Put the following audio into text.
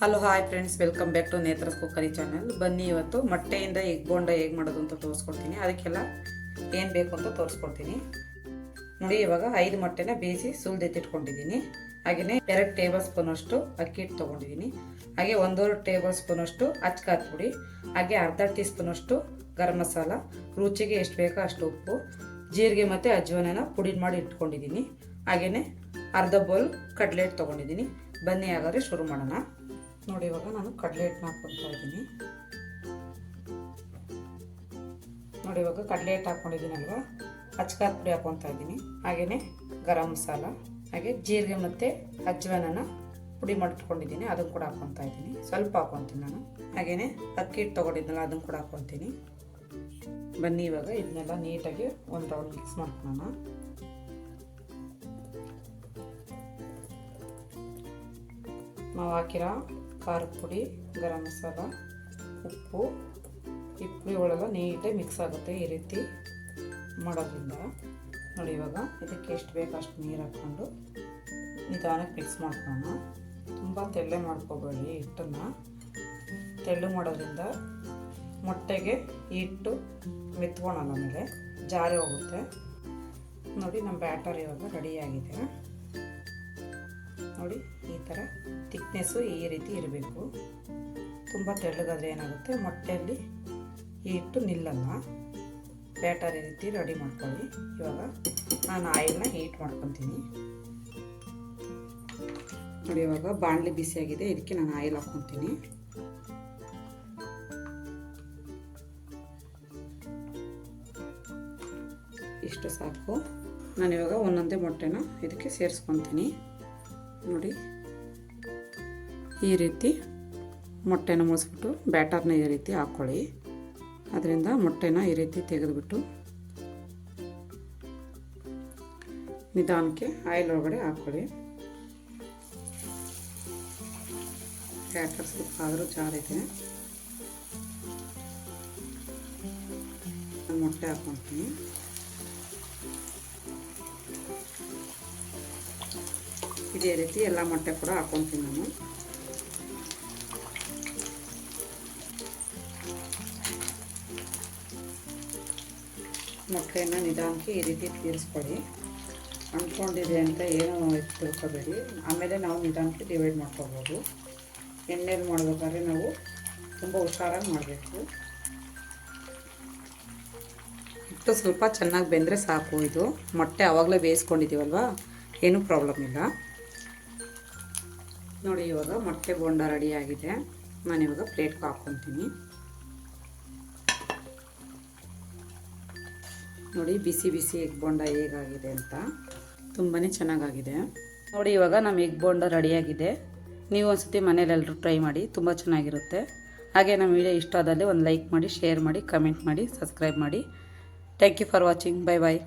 Hello hi friends, welcome back to Netra's cookery channel. ಬನ್ನಿ, ಇವತ್ತು ಮೊಟ್ಟೆಯಿಂದ ಎಗ್ ಬೋಂಡ ಹೇಗೆ ಮಾಡೋದು ಅಂತ ತೋರಿಸ್ಕೊಡ್ತೀನಿ. ಅದಕ್ಕೆಲ್ಲ ಏನು ಬೇಕು ಅಂತ ತೋರಿಸ್ಕೊಡ್ತೀನಿ ನೋಡಿ. ಇವಾಗ 5 ಮೊಟ್ಟೆನ ಬೇಯಿಸಿ ಸುಲಿದೆತ್ತಿಟ್ಕೊಂಡಿದ್ದೀನಿ. ಹಾಗೆಯೇ 2 ಟೇಬಲ್ ಸ್ಪೂನ್ ಅಷ್ಟು ಅಕ್ಕಿ ಹಿಟ್ಟು ತೊಗೊಂಡಿದ್ದೀನಿ. ಹಾಗೆ 1.5 ಟೇಬಲ್ ಸ್ಪೂನ್ ಅಷ್ಟು ಅಚ್ಚಕಾರದ ಪುಡಿ, ಹಾಗೆ ಅರ್ಧ ಟೀ ಸ್ಪೂನ್ ಅಷ್ಟು ಗರಂ ಮಸಾಲ, ರುಚಿಗೆ ಎಷ್ಟು ಬೇಕೋ ಅಷ್ಟು ಉಪ್ಪು, ಜೀರಿಗೆ ಮತ್ತು ಅಜ್ವಾನನ ಪುಡಿ ಮಾಡಿ ಇಟ್ಕೊಂಡಿದ್ದೀನಿ. ಹಾಗೆಯೇ ಅರ್ಧ ಬೌಲ್ ಕಡಲೆ ಹಿಟ್ಟು ತೊಗೊಂಡಿದ್ದೀನಿ. ಬನ್ನಿ ಹಾಗಾದರೆ ಶುರು ಮಾಡೋಣ ನೋಡಿ. ಇವಾಗ ನಾನು ಕಡಲೆ ಹಿಟ್ಟನ್ನ ಹಾಕ್ಕೊಳ್ತಾ ಇದ್ದೀನಿ ನೋಡಿ. ಇವಾಗ ಕಡಲೆ ಹಿಟ್ಟು ಹಾಕ್ಕೊಂಡಿದ್ದೀನಲ್ವ, ಅಚ್ಚಕಾರದ ಪುಡಿ ಹಾಕ್ಕೊತಾ ಇದ್ದೀನಿ. ಹಾಗೆಯೇ ಗರಂ ಮಸಾಲ, ಹಾಗೆ ಜೀರಿಗೆ ಮತ್ತು ಅಜ್ವಾನನ ಪುಡಿ ಮಾಡಿಟ್ಕೊಂಡಿದ್ದೀನಿ, ಅದನ್ನು ಕೂಡ ಹಾಕ್ಕೊತಾ ಇದ್ದೀನಿ. ಸ್ವಲ್ಪ ಹಾಕ್ಕೊತೀನಿ ನಾನು. ಹಾಗೆಯೇ ಅಕ್ಕಿ ಹಿಟ್ಟು ತೊಗೊಂಡಿದ್ನಲ್ಲ, ಅದನ್ನು ಕೂಡ ಹಾಕ್ಕೊತೀನಿ. ಬನ್ನಿ ಇವಾಗ ಇದನ್ನೆಲ್ಲ ನೀಟಾಗಿ ಒಂದು ರೌಂಡ್ ಮಿಕ್ಸ್ ಮಾಡ್ಕೊಳ್ಳೋಣ. ನಾವು ಹಾಕಿರೋ ಖಾರದ ಪುಡಿ, ಗರಂ ಮಸಾಲ, ಉಪ್ಪು, ಈ ಪುಡಿಗಳೆಲ್ಲ ನೀಟಾಗಿ ಮಿಕ್ಸ್ ಆಗುತ್ತೆ ಈ ರೀತಿ ಮಾಡೋದ್ರಿಂದ ನೋಡಿ. ಇವಾಗ ಇದಕ್ಕೆ ಎಷ್ಟು ಬೇಕು ಅಷ್ಟು ನೀರು ಹಾಕ್ಕೊಂಡು ನಿಧಾನಕ್ಕೆ ಮಿಕ್ಸ್ ಮಾಡ್ಕೊಳ್ಳೋಣ. ತುಂಬ ತೆಳ್ಳೆ ಮಾಡ್ಕೋಬೇಡಿ ಹಿಟ್ಟನ್ನು. ತೆಳ್ಳು ಮಾಡೋದ್ರಿಂದ ಮೊಟ್ಟೆಗೆ ಹಿಟ್ಟು ಮೆತ್ಕೊಳಲ್ಲ, ಆಮೇಲೆ ಜಾರಿ ಹೋಗುತ್ತೆ ನೋಡಿ. ನಮ್ಮ ಬ್ಯಾಟರ್ ಇವಾಗ ರೆಡಿಯಾಗಿದೆ ನೋಡಿ. ಈ ಥರ ಥಿಕ್ನೆಸ್ಸು ಈ ರೀತಿ ಇರಬೇಕು. ತುಂಬ ತೆಳ್ಳಗಾದರೆ ಏನಾಗುತ್ತೆ, ಮೊಟ್ಟೆಯಲ್ಲಿ ಈ ಹಿಟ್ಟು ನಿಲ್ಲಲ್ಲ. ಬ್ಯಾಟರ್ ಈ ರೀತಿ ರೆಡಿ ಮಾಡ್ಕೊಳ್ಳಿ. ಇವಾಗ ನಾನು ಆಯಿಲ್ನ ಹೀಟ್ ಮಾಡ್ಕೊತೀನಿ ನೋಡಿ. ಇವಾಗ ಬಾಣಲೆ ಬಿಸಿಯಾಗಿದೆ, ಇದಕ್ಕೆ ನಾನು ಆಯಿಲ್ ಹಾಕ್ಕೊತೀನಿ. ಇಷ್ಟು ಸಾಕು. ನಾನಿವಾಗ ಒಂದೊಂದೇ ಮೊಟ್ಟೆನ ಇದಕ್ಕೆ ಸೇರಿಸ್ಕೊತೀನಿ ನೋಡಿ. ಈ ರೀತಿ ಮೊಟ್ಟೆನ ಮುಳಿಸ್ಬಿಟ್ಟು ಬ್ಯಾಟರ್ನ ಈ ರೀತಿ ಹಾಕ್ಕೊಳ್ಳಿ. ಅದರಿಂದ ಮೊಟ್ಟೆನ ಈ ರೀತಿ ತೆಗೆದುಬಿಟ್ಟು ನಿಧಾನಕ್ಕೆ ಆಯಿಲ್ ಒಳಗಡೆ ಹಾಕ್ಕೊಳ್ಳಿ. ಬ್ಯಾಟರ್ ಸ್ವಲ್ಪ ಆದರೂ ಜಾರಿದೆ. ಮೊಟ್ಟೆ ಹಾಕ್ಕೊತೀನಿ. ಇದೇ ರೀತಿ ಎಲ್ಲ ಮೊಟ್ಟೆ ಕೂಡ ಹಾಕ್ಕೊತೀನಿ ನಾನು. ಮೊಟ್ಟೆಯನ್ನು ನಿಧಾನಕ್ಕೆ ಈ ರೀತಿ ತೀರಿಸ್ಕೊಳ್ಳಿ. ಅಂದ್ಕೊಂಡಿದೆ ಅಂತ ಏನೋ ತಿಳ್ಕೊಬೇಡಿ. ಆಮೇಲೆ ನಾವು ನಿಧಾನಕ್ಕೆ ಡಿವೈಡ್ ಮಾಡ್ಕೋಬೋದು. ಎಣ್ಣೆಯಲ್ಲಿ ಮಾಡಬೇಕಾದ್ರೆ ನಾವು ತುಂಬ ಹುಷಾರಾಗಿ ಮಾಡಬೇಕು. ಹಿಟ್ಟು ಸ್ವಲ್ಪ ಚೆನ್ನಾಗಿ ಬೆಂದರೆ ಸಾಕು. ಇದು ಮೊಟ್ಟೆ ಆವಾಗಲೇ ಬೇಯಿಸ್ಕೊಂಡಿದ್ದೀವಲ್ವ, ಏನೂ ಪ್ರಾಬ್ಲಮ್ ಇಲ್ಲ ನೋಡಿ. ಇವಾಗ ಮೊಟ್ಟೆ ಬೋಂಡ ರೆಡಿಯಾಗಿದೆ. ನಾನಿವಾಗ ಪ್ಲೇಟ್ಗೆ ಹಾಕ್ಕೊತೀನಿ ನೋಡಿ. ಬಿಸಿ ಬಿಸಿ ಎಗ್ ಬೋಂಡ ಹೇಗಾಗಿದೆ ಅಂತ ತುಂಬಾ ಚೆನ್ನಾಗಾಗಿದೆ ನೋಡಿ. ಇವಾಗ ನಮ್ಮ ಎಗ್ ಬೋಂಡ ರೆಡಿಯಾಗಿದೆ. ನೀವು ಒಂದ್ಸತಿ ಮನೇಲೆಲ್ಲರೂ ಟ್ರೈ ಮಾಡಿ, ತುಂಬ ಚೆನ್ನಾಗಿರುತ್ತೆ. ಹಾಗೆ ನಮ್ಮ ವಿಡಿಯೋ ಇಷ್ಟ ಆದಲ್ಲಿ ಒಂದು ಲೈಕ್ ಮಾಡಿ, ಶೇರ್ ಮಾಡಿ, ಕಮೆಂಟ್ ಮಾಡಿ, ಸಬ್ಸ್ಕ್ರೈಬ್ ಮಾಡಿ. Thank you for watching. Bye bye.